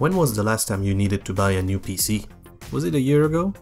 When was the last time you needed to buy a new PC? Was it a year ago?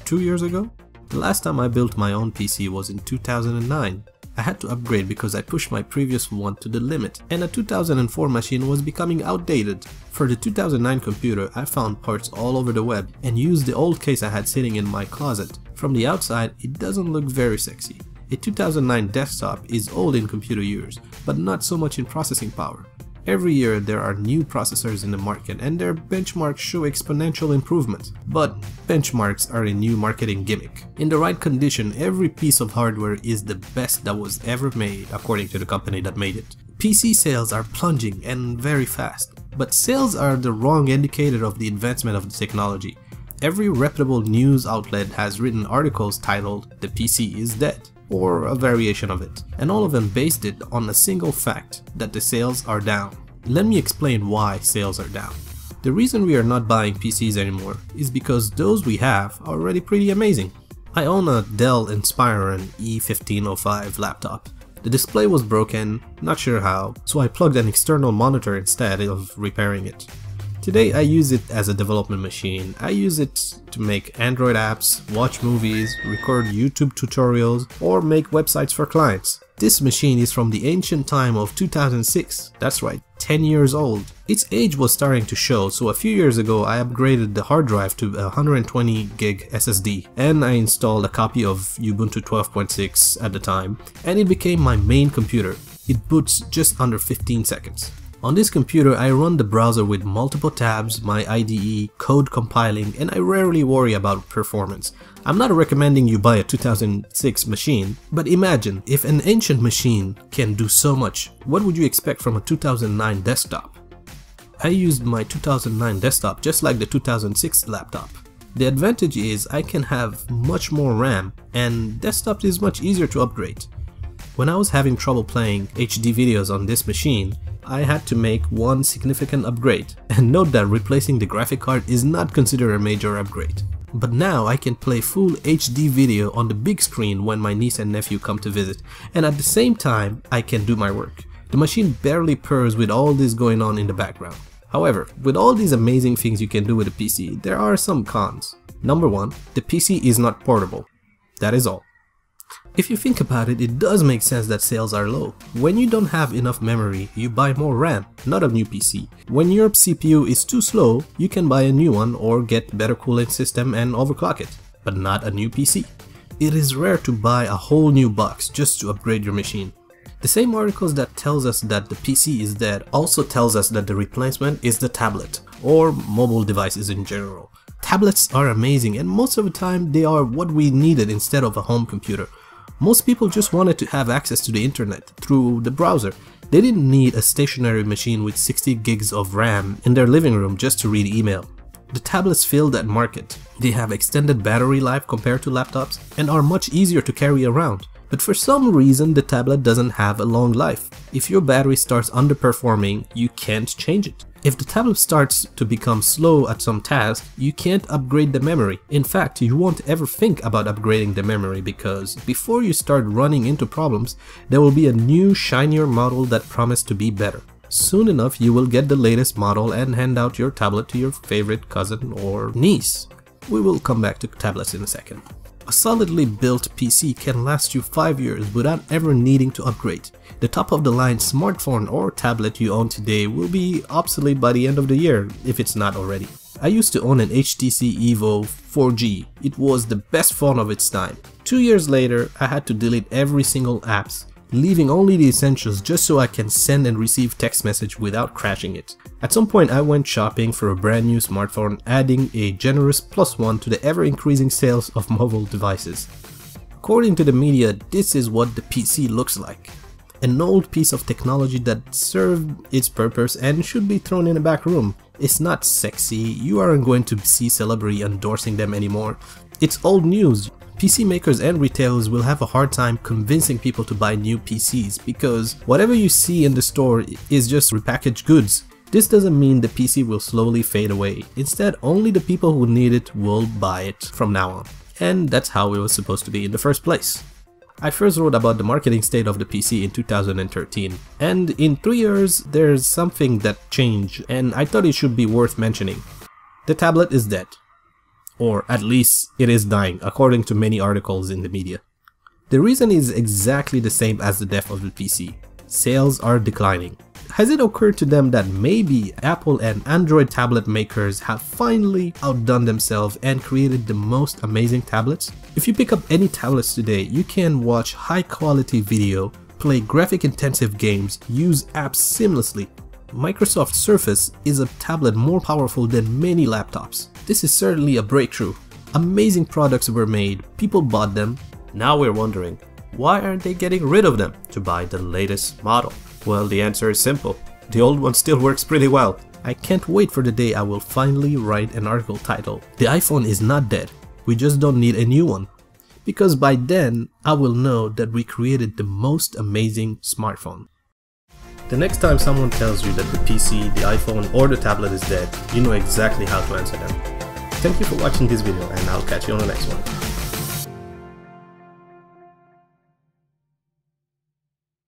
2 years ago? The last time I built my own PC was in 2009. I had to upgrade because I pushed my previous one to the limit, and a 2004 machine was becoming outdated. For the 2009 computer, I found parts all over the web and used the old case I had sitting in my closet. From the outside, it doesn't look very sexy. A 2009 desktop is old in computer years, but not so much in processing power. Every year there are new processors in the market and their benchmarks show exponential improvements. But benchmarks are a new marketing gimmick. In the right condition, every piece of hardware is the best that was ever made according to the company that made it. PC sales are plunging and very fast, but sales are the wrong indicator of the advancement of the technology. Every reputable news outlet has written articles titled "The PC is dead," or a variation of it, and all of them based it on a single fact, that the sales are down. Let me explain why sales are down. The reason we are not buying PCs anymore is because those we have are already pretty amazing. I own a Dell Inspiron E1505 laptop. The display was broken, not sure how, so I plugged an external monitor instead of repairing it. Today I use it as a development machine. I use it to make Android apps, watch movies, record YouTube tutorials, or make websites for clients. This machine is from the ancient time of 2006. That's right, 10 years old. Its age was starting to show, so a few years ago I upgraded the hard drive to a 120 gig SSD, and I installed a copy of Ubuntu 12.6 at the time, and it became my main computer. It boots just under 15 seconds. On this computer, I run the browser with multiple tabs, my IDE, code compiling, and I rarely worry about performance. I'm not recommending you buy a 2006 machine, but imagine if an ancient machine can do so much, what would you expect from a 2009 desktop? I used my 2009 desktop just like the 2006 laptop. The advantage is I can have much more RAM, and desktop is much easier to upgrade. When I was having trouble playing HD videos on this machine, I had to make one significant upgrade, and note that replacing the graphic card is not considered a major upgrade. But now I can play full HD video on the big screen when my niece and nephew come to visit, and at the same time I can do my work. The machine barely purrs with all this going on in the background. However, with all these amazing things you can do with a PC, there are some cons. Number 1, the PC is not portable. That is all. If you think about it, it does make sense that sales are low. When you don't have enough memory, you buy more RAM, not a new PC. When your CPU is too slow, you can buy a new one or get better cooling system and overclock it, but not a new PC. It is rare to buy a whole new box just to upgrade your machine. The same articles that tells us that the PC is dead also tells us that the replacement is the tablet, or mobile devices in general. Tablets are amazing, and most of the time they are what we needed instead of a home computer. Most people just wanted to have access to the internet through the browser. They didn't need a stationary machine with 60 gigs of RAM in their living room just to read email. The tablets fill that market. They have extended battery life compared to laptops and are much easier to carry around. But for some reason the tablet doesn't have a long life. If your battery starts underperforming, you can't change it. If the tablet starts to become slow at some task, you can't upgrade the memory. In fact, you won't ever think about upgrading the memory because before you start running into problems, there will be a new, shinier model that promises to be better. Soon enough, you will get the latest model and hand out your tablet to your favorite cousin or niece. We will come back to tablets in a second. A solidly built PC can last you 5 years without ever needing to upgrade. The top-of-the-line smartphone or tablet you own today will be obsolete by the end of the year, if it's not already. I used to own an HTC Evo 4G. It was the best phone of its time. 2 years later, I had to delete every single apps, leaving only the essentials just so I can send and receive text message without crashing it. At some point I went shopping for a brand new smartphone, adding a generous +1 to the ever-increasing sales of mobile devices. According to the media, this is what the PC looks like. An old piece of technology that served its purpose and should be thrown in a back room. It's not sexy, you aren't going to see celebrity endorsing them anymore. It's old news. PC makers and retailers will have a hard time convincing people to buy new PCs because whatever you see in the store is just repackaged goods. This doesn't mean the PC will slowly fade away. Instead, only the people who need it will buy it from now on. And that's how it was supposed to be in the first place. I first wrote about the marketing state of the PC in 2013, and in 3 years there's something that changed and I thought it should be worth mentioning. The tablet is dead. Or at least it is dying, according to many articles in the media. The reason is exactly the same as the death of the PC. Sales are declining. Has it occurred to them that maybe Apple and Android tablet makers have finally outdone themselves and created the most amazing tablets? If you pick up any tablets today, you can watch high quality video, play graphic intensive games, use apps seamlessly. Microsoft Surface is a tablet more powerful than many laptops. This is certainly a breakthrough. Amazing products were made, people bought them. Now we're wondering, why aren't they getting rid of them to buy the latest model? Well, the answer is simple. The old one still works pretty well. I can't wait for the day I will finally write an article titled, "The iPhone is not dead, we just don't need a new one." Because by then, I will know that we created the most amazing smartphone. The next time someone tells you that the PC, the iPhone, or the tablet is dead, you know exactly how to answer them. Thank you for watching this video and I'll catch you on the next one.